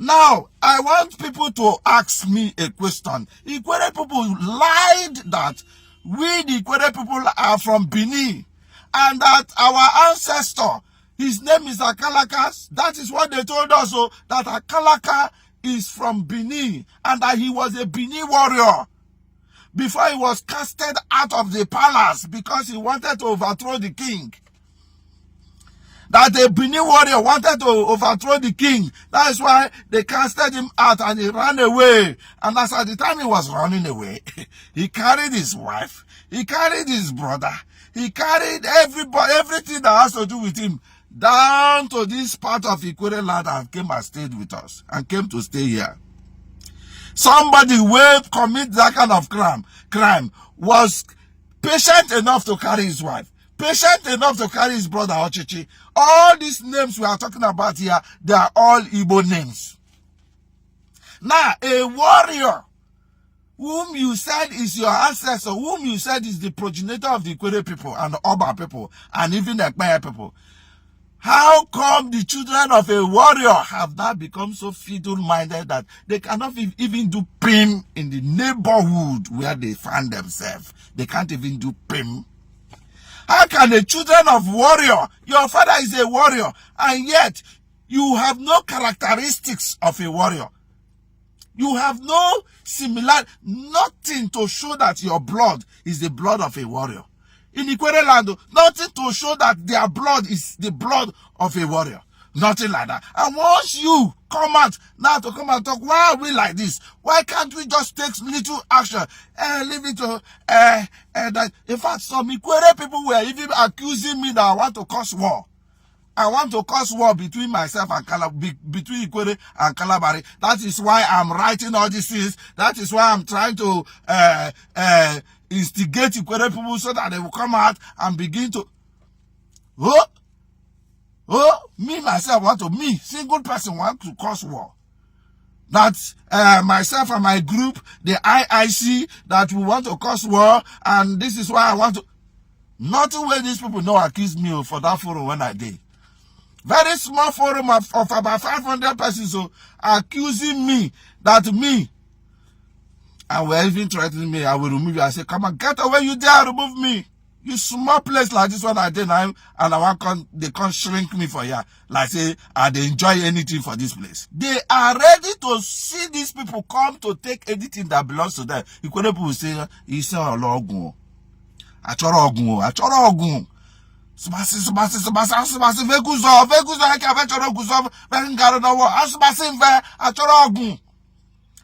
Now, I want people to ask me a question. Ikwere people lied that we, the Ikwere people, are from Benin, and that our ancestor, his name is Akalaka. That is what they told us, so that Akalaka is from Benin, and that he was a Benin warrior before he was casted out of the palace because he wanted to overthrow the king. That the Benin warrior wanted to overthrow the king. That is why they casted him out and he ran away. And as at the time he was running away, he carried his wife, he carried his brother, he carried everybody, everything that has to do with him, down to this part of Ikwere land, and came and stayed with us and came to stay here. Somebody who commit that kind of crime was patient enough to carry his wife, patient enough to carry his brother Ochichi. All these names we are talking about here, they are all Igbo names. Now, a warrior whom you said is your ancestor, whom you said is the progenitor of the Ikwere people and the Oba people and even the Ekpeye people, how come the children of a warrior have now become so fiddle-minded that they cannot even do pim in the neighborhood where they find themselves? They can't even do pim. How can the children of warrior, your father is a warrior, and yet you have no characteristics of a warrior? You have no similar, nothing to show that your blood is the blood of a warrior. In Ikwere land, nothing to show that their blood is the blood of a warrior. Nothing like that. And once you come out now to come and talk, why are we like this? Why can't we just take little action and leave it to that? In fact, some Ikwere people were even accusing me that I want to cause war. I want to cause war between myself and between Ikwere and Kalabari. That is why I'm writing all these things. That is why I'm trying to instigate Ikwere people so that they will come out and begin to me myself want to, me single person want to cause war. That myself and my group, the IIC, that we want to cause war, and this is why I want to. Nothing where these people no accuse me for that forum when I did. Very small forum of about 500 persons so accusing me that me, and were even threatening me, I will remove you. I say, come on, get away, you dare remove me. You small place like this one I did now, and they can't shrink me for ya. Like say, they enjoy anything for this place. They are ready to see these people come to take anything that belongs to them. You could people say, "It's a logun, achoro ogun." Subasi, vekuzo, achoro guzo, vengaro no wo, asubasi ve, achoro ogun.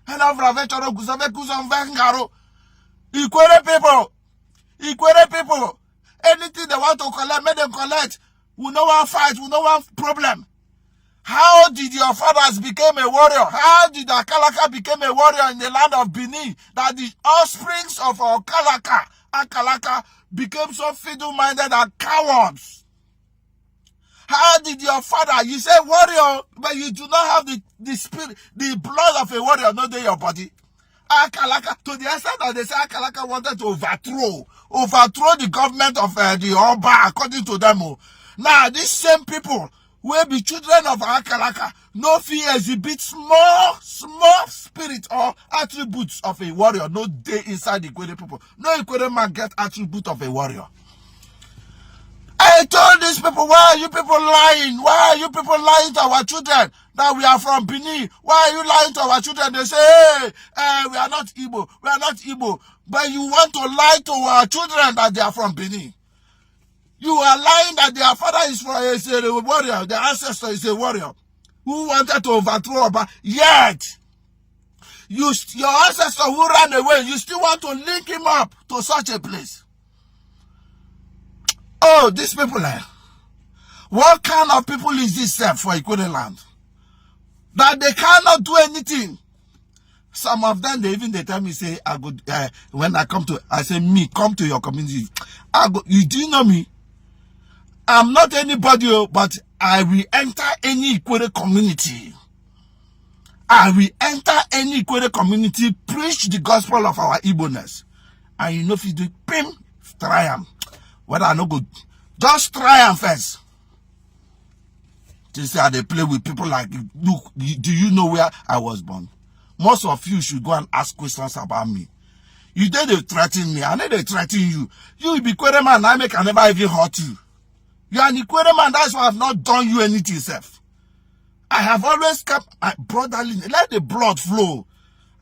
Hello, vechoro guzo, vekuzo, vengaro. Ikwere people, anything they want to collect, make them collect. We no one fight, we no one problem. How did your fathers become a warrior? How did Akalaka become a warrior in the land of Benin? That the offsprings of our Akalaka became so fiddle-minded and cowards. How did your father, you say warrior, but you do not have the spirit, the blood of a warrior, not in your body? Akalaka, to the extent that they say Akalaka wanted to overthrow the government of the Oba, according to them. Now, these same people will be children of Akalaka, no fear exhibit small spirit or attributes of a warrior. No day inside the Ikwere people. No Ikwere man get attribute of a warrior. I told these people, why are you people lying? Why are you people lying to our children that we are from Benin? Why are you lying to our children? They say, hey, we are not Igbo. We are not Igbo. But you want to lie to our children that they are from Benin. You are lying that their father is a warrior. Their ancestor is a warrior who wanted to overthrow Oba. Yet, your ancestor who ran away, you still want to link him up to such a place. Oh, these people, what kind of people is this for Ikwere land? That they cannot do anything. Some of them, they tell me, say, I go, when I come to, I say, me, come to your community. I go, you do know me? I'm not anybody, but I will enter any Ikwere community. I will enter any Ikwere community, preach the gospel of our Igbo-ness. And you know, if you do, pim, try them. Whether I no good, just try them first. They say they play with people like, look, do you know where I was born? Most of you should go and ask questions about me. You did they threaten me, I know they threaten you. You will be Kwere man, I can never even hurt you. You are an Kwere man, that's why I have not done you anything, self. I have always kept my brotherly, let the blood flow.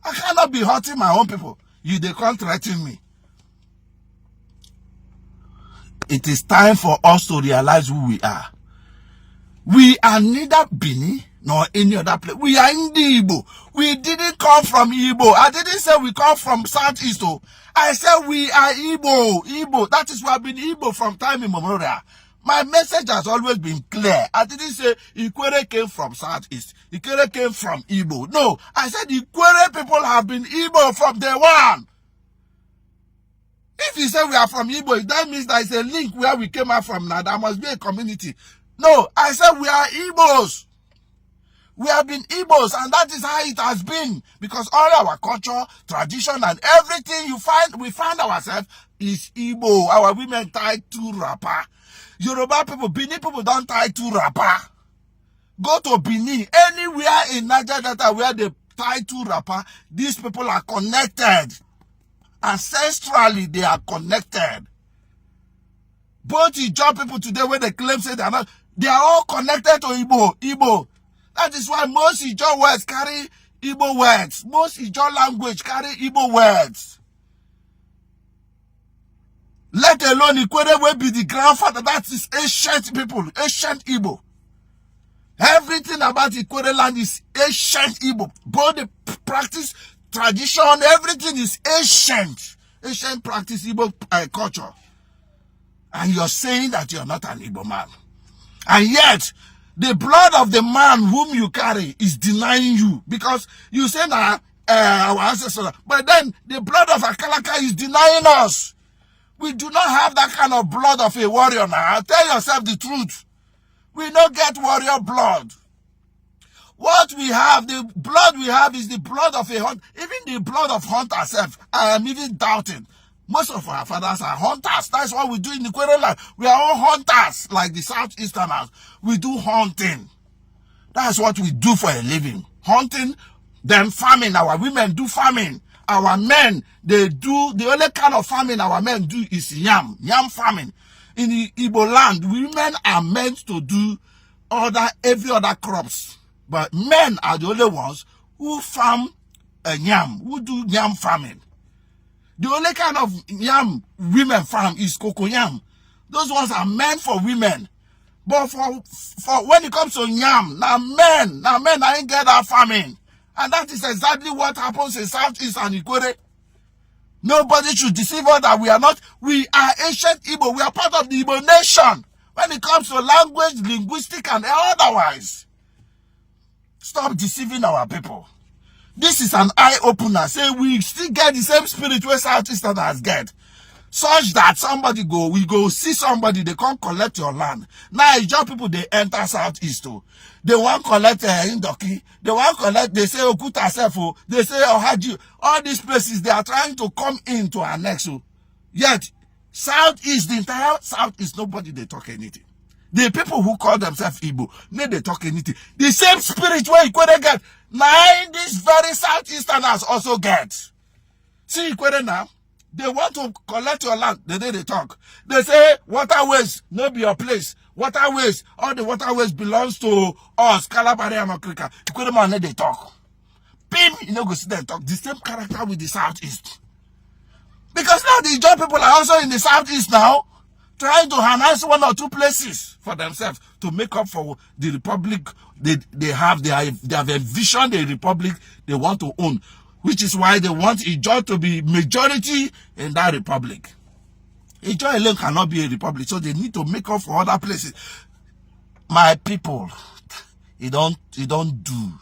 I cannot be hurting my own people. You, they can't threaten me. It is time for us to realize who we are. We are neither Bini nor any other place. We are in the Igbo. We didn't come from Igbo. I didn't say we come from Southeast. Oh. I said we are Igbo. Igbo. That is why I've been Igbo from time immemorial. My message has always been clear. I didn't say Ikwere came from Southeast. Ikwere came from Igbo. No, I said Ikwere people have been Igbo from day one. If you say we are from Igbo, that means there is a link where we came out from. Now there must be a community. No, I said we are Igbos. We have been Igbos, and that is how it has been. Because all our culture, tradition, and everything we find ourselves is Igbo. Our women tie 2 wrapper. Yoruba people, Bini people don't tie 2 wrapper. Go to Bini, anywhere in Niger Delta where they tie 2 wrapper, these people are connected. Ancestrally, they are connected. Both Ijaw people today, when they claim say they are not, they are all connected to Igbo. Igbo. That is why most Ijaw words carry Igbo words. Most Ijaw language carry Igbo words. Let alone Ikwere will be the grandfather. That is ancient people, ancient Igbo. Everything about Ikwere land is ancient Igbo. Both the practice, tradition, everything is ancient. Ancient practice Igbo culture. And you're saying that you're not an Igbo man. And yet, the blood of the man whom you carry is denying you. Because you say that our ancestors, but then the blood of Akalaka is denying us. We do not have that kind of blood of a warrior now. Tell yourself the truth. We don't get warrior blood. What we have, the blood we have is the blood of a hunter. Even the blood of hunter self, I am even doubting. Most of our fathers are hunters. That's what we do in the Kwere land. We are all hunters, like the Southeasterners. We do hunting. That's what we do for a living. Hunting, then farming. Our women do farming. Our men, they do, the only kind of farming our men do is yam farming. In the Igbo land, women are meant to do every other crops. But men are the only ones who farm yam, who do yam farming. The only kind of yam women farm is cocoyam. Those ones are meant for women. But for when it comes to yam, now men ain't get that farming. And that is exactly what happens in Southeast and Ikwere. Nobody should deceive us that we are not. We are ancient Igbo. We are part of the Igbo nation. When it comes to language, linguistic, and otherwise. Stop deceiving our people. This is an eye-opener. Say we still get the same spirit where Southeasterners get. Such that we go see somebody, they can't collect your land. Now, Ijaw people, they enter Southeast too. They want to collect Indoki. They want to collect, they say Okuta Sefo. They say Ohaji. All these places, they are trying to come in to annex. Yet, Southeast, the entire Southeast, nobody, they talk anything. The people who call themselves Igbo, they talk anything. The same spirit where Ikwere get, now these very Southeasterners also get. See Ikwere now, they want to collect your land, they talk. They say, waterways, no be your place. Waterways, all the waterways belongs to us, Calabari and Makrika. Ikwere man, they talk. Pim, you know, go see them talk. The same character with the Southeast. Because now the Ijaw people are also in the Southeast now, trying to harness 1 or 2 places for themselves to make up for the republic they have envisioned a republic they want to own, which is why they want Ijaw to be majority in that republic. Ijaw alone cannot be a republic, so they need to make up for other places. My people, it don't do.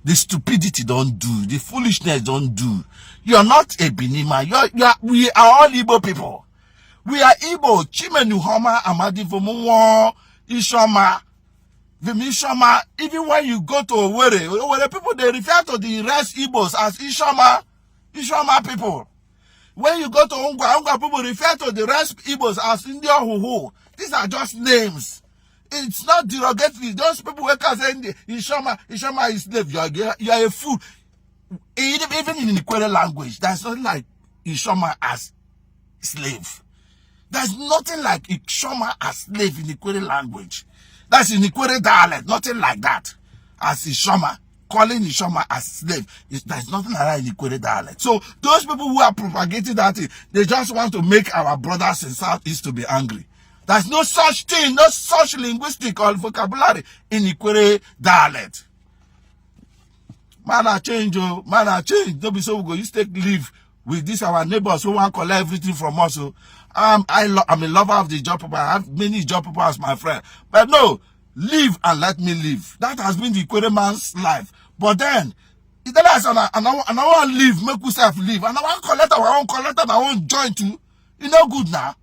The stupidity don't do. The foolishness don't do. You're not a Benima. We are all Igbo people. We are Igbo. Chimenu Homa, Amadi Vomuwo, Ishoma, Vimishoma. Even when you go to Owerri people, they refer to the rest Igbos as Ishoma people. When you go to Ungwa people refer to the rest Igbos as India Huhu. These are just names. it's not derogatory. Those people who can say Ishoma is slave, you are a fool. Even in Ikwere language, there's nothing like Ishoma as slave. There's nothing like Ishoma as slave in Ikwere language. That's in Ikwere dialect, nothing like that. As Ishoma, calling Ishoma as slave, there's nothing like that in Ikwere dialect. So those people who are propagating that thing, they just want to make our brothers in Southeast to be angry. There's no such thing, no such linguistic or vocabulary in Ikwere dialect. Man, I change, oh, man, I change. Don't be so we go. You take leave with this our neighbors who want to collect everything from us. So I'm a lover of the job people. I have many job people as my friend. But no, live and let me live. That has been the Ikwere man's life. But then, it is and I want to live, make yourself live. And I want to collect our own joint too. You know good now.